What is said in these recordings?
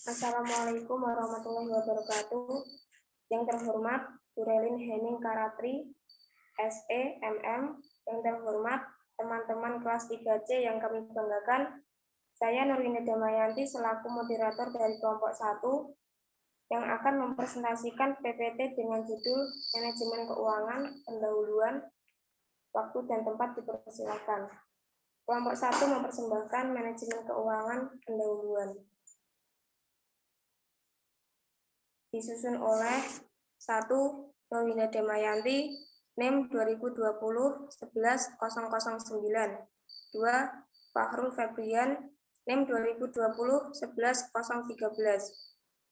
Assalamualaikum warahmatullahi wabarakatuh. Yang terhormat Durelin Henning Karatri, SE, MM. Yang terhormat teman-teman kelas 3C yang kami banggakan, saya Nurina Damayanti selaku moderator dari kelompok 1 yang akan mempresentasikan PPT dengan judul Manajemen Keuangan Pendahuluan. Waktu dan tempat dipersilakan. Kelompok 1 mempersembahkan Manajemen Keuangan Pendahuluan. Disusun oleh 1. Nurina Damayanti, NIM 2020-11009. 2. Fahrul Febrian, NIM 2020-11013.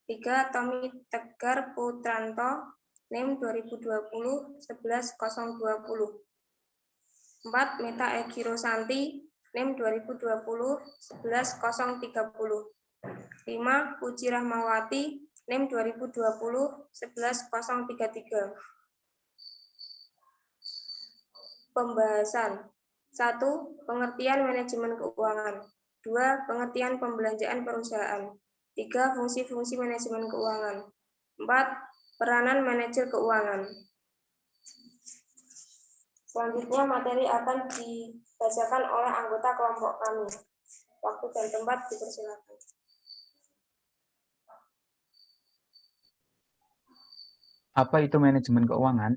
3. Tommy Tegar Putranto, NIM 2020-11020. 4. Meta Egi Rosanti, NIM 2020-11030. 5. Puji Rahmawati, NIM 2020-11033. Pembahasan. 1. Pengertian manajemen keuangan. 2. Pengertian pembelanjaan perusahaan. 3. Fungsi-fungsi manajemen keuangan. 4. Peranan manajer keuangan. Selanjutnya materi akan dibacakan oleh anggota kelompok kami. Waktu dan tempat dipersilakan. Apa itu manajemen keuangan?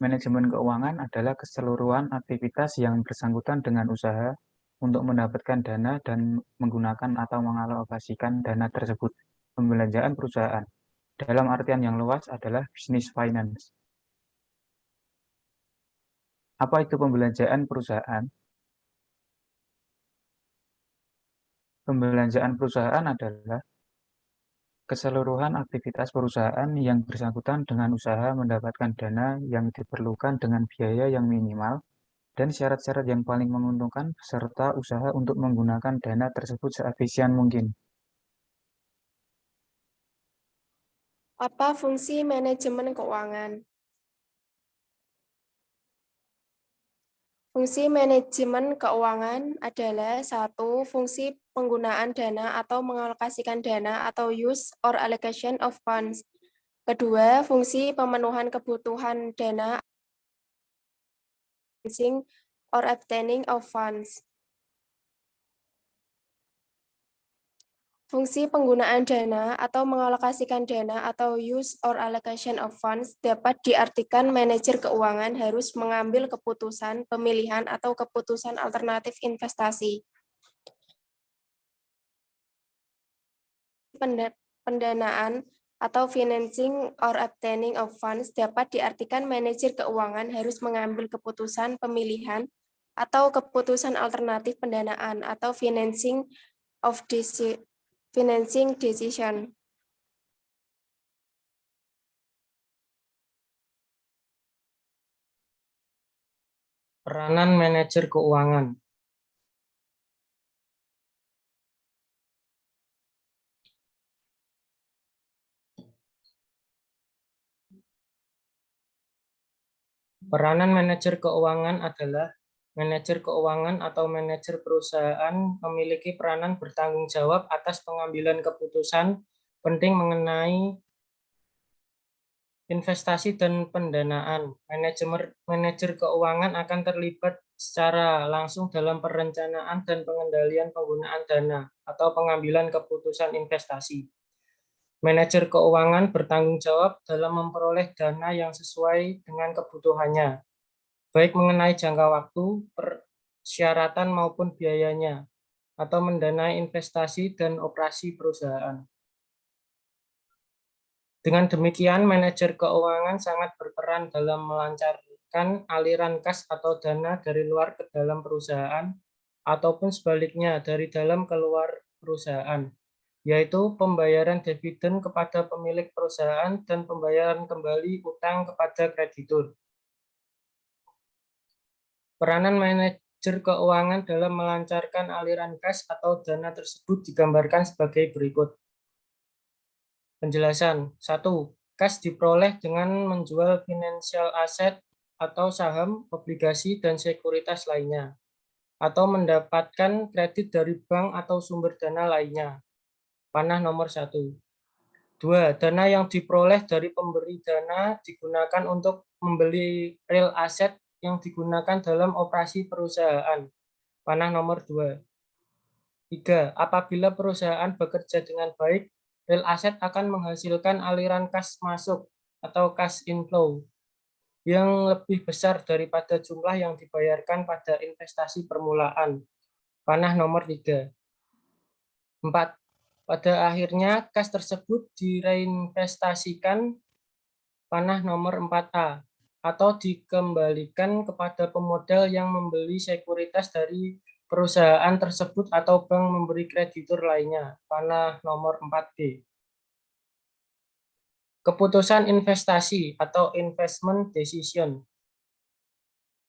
Manajemen keuangan adalah keseluruhan aktivitas yang bersangkutan dengan usaha untuk mendapatkan dana dan menggunakan atau mengalokasikan dana tersebut. Pembelanjaan perusahaan, dalam artian yang luas adalah business finance. Apa itu pembelanjaan perusahaan? Pembelanjaan perusahaan adalah keseluruhan aktivitas perusahaan yang bersangkutan dengan usaha mendapatkan dana yang diperlukan dengan biaya yang minimal dan syarat-syarat yang paling menguntungkan serta usaha untuk menggunakan dana tersebut seefisien mungkin. Apa fungsi manajemen keuangan? Fungsi manajemen keuangan adalah 1. Fungsi penggunaan dana atau mengalokasikan dana atau use or allocation of funds. 2. Fungsi pemenuhan kebutuhan dana or obtaining of funds. Fungsi penggunaan dana atau mengalokasikan dana atau use or allocation of funds dapat diartikan manajer keuangan harus mengambil keputusan pemilihan atau keputusan alternatif investasi. Pendanaan atau financing or obtaining of funds dapat diartikan manajer keuangan harus mengambil keputusan pemilihan atau keputusan alternatif pendanaan atau financing decision. Peranan manajer keuangan. Peranan manajer keuangan adalah manajer keuangan atau manajer perusahaan memiliki peranan bertanggung jawab atas pengambilan keputusan penting mengenai investasi dan pendanaan. Manajer keuangan akan terlibat secara langsung dalam perencanaan dan pengendalian penggunaan dana atau pengambilan keputusan investasi. Manajer keuangan bertanggung jawab dalam memperoleh dana yang sesuai dengan kebutuhannya, baik mengenai jangka waktu, persyaratan maupun biayanya, atau mendanai investasi dan operasi perusahaan. Dengan demikian, manajer keuangan sangat berperan dalam melancarkan aliran kas atau dana dari luar ke dalam perusahaan, ataupun sebaliknya dari dalam keluar perusahaan, yaitu pembayaran dividen kepada pemilik perusahaan dan pembayaran kembali utang kepada kreditur. Peranan manajer keuangan dalam melancarkan aliran kas atau dana tersebut digambarkan sebagai berikut. Penjelasan. 1. Kas diperoleh dengan menjual financial asset atau saham, obligasi, dan sekuritas lainnya. atau mendapatkan kredit dari bank atau sumber dana lainnya. Panah nomor 1. 2. Dana yang diperoleh dari pemberi dana digunakan untuk membeli real asset yang digunakan dalam operasi perusahaan. Panah nomor 2. 3. Apabila perusahaan bekerja dengan baik, real asset akan menghasilkan aliran kas masuk atau cash inflow yang lebih besar daripada jumlah yang dibayarkan pada investasi permulaan. Panah nomor 3. 4. Pada akhirnya, kas tersebut direinvestasikan, panah nomor 4A, atau dikembalikan kepada pemodal yang membeli sekuritas dari perusahaan tersebut atau bank memberi kreditur lainnya. Panah nomor 4B. Keputusan investasi atau investment decision,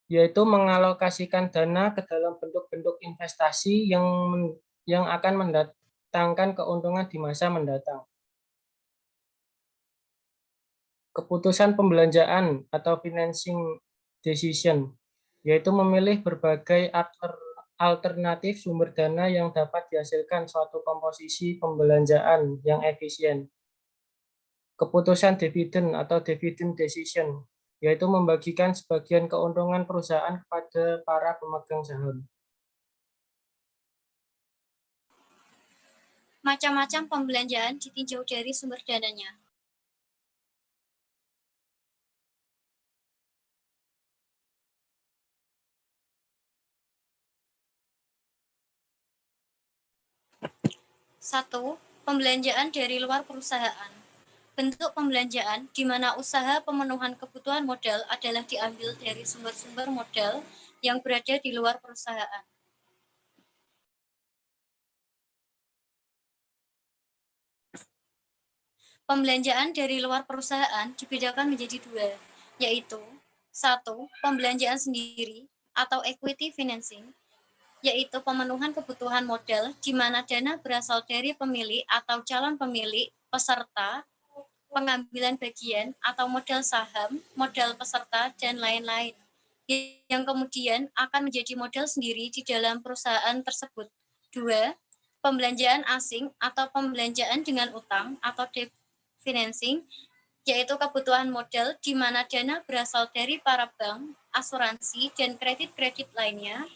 yaitu mengalokasikan dana ke dalam bentuk-bentuk investasi yang akan mendatangkan keuntungan di masa mendatang. Keputusan pembelanjaan atau financing decision, yaitu memilih berbagai alternatif sumber dana yang dapat dihasilkan suatu komposisi pembelanjaan yang efisien. Keputusan dividen atau dividend decision, yaitu membagikan sebagian keuntungan perusahaan kepada para pemegang saham. Macam-macam pembelanjaan ditinjau dari sumber dananya. Satu, pembelanjaan dari luar perusahaan. Bentuk pembelanjaan di mana usaha pemenuhan kebutuhan modal adalah diambil dari sumber-sumber modal yang berada di luar perusahaan. Pembelanjaan dari luar perusahaan dibedakan menjadi 2, yaitu 1. Pembelanjaan sendiri atau equity financing, yaitu pemenuhan kebutuhan modal di mana dana berasal dari pemilik atau calon pemilik, peserta, pengambilan bagian atau modal saham, modal peserta, dan lain-lain, yang kemudian akan menjadi modal sendiri di dalam perusahaan tersebut. 2. Pembelanjaan asing atau pembelanjaan dengan utang atau debt financing, yaitu kebutuhan modal di mana dana berasal dari para bank, asuransi, dan kredit-kredit lainnya.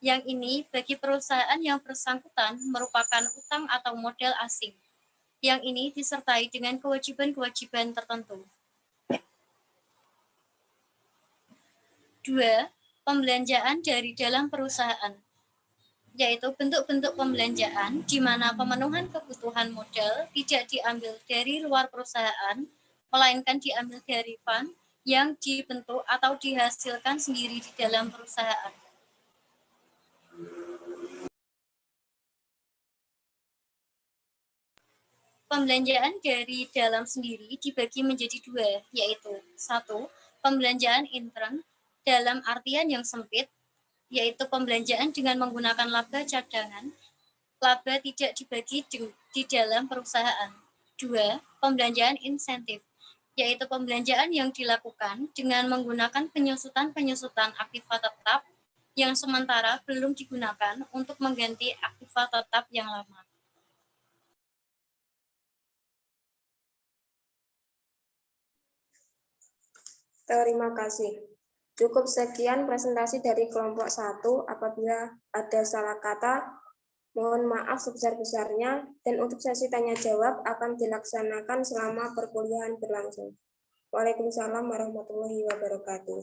Yang ini bagi perusahaan yang bersangkutan merupakan utang atau modal asing. Yang ini disertai dengan kewajiban-kewajiban tertentu. 2. Pembelanjaan dari dalam perusahaan, yaitu bentuk-bentuk pembelanjaan di mana pemenuhan kebutuhan modal tidak diambil dari luar perusahaan, melainkan diambil dari fund yang dibentuk atau dihasilkan sendiri di dalam perusahaan. Pembelanjaan dari dalam sendiri dibagi menjadi 2, yaitu 1. Pembelanjaan intern dalam artian yang sempit, yaitu pembelanjaan dengan menggunakan laba cadangan. Laba tidak dibagi di dalam perusahaan. 2. Pembelanjaan insentif, yaitu pembelanjaan yang dilakukan dengan menggunakan penyusutan-penyusutan aktiva tetap yang sementara belum digunakan untuk mengganti aktiva tetap yang lama. Terima kasih. Cukup sekian presentasi dari kelompok 1. Apabila ada salah kata, mohon maaf sebesar-besarnya, dan untuk sesi tanya jawab akan dilaksanakan selama perkuliahan berlangsung. Waalaikumsalam warahmatullahi wabarakatuh.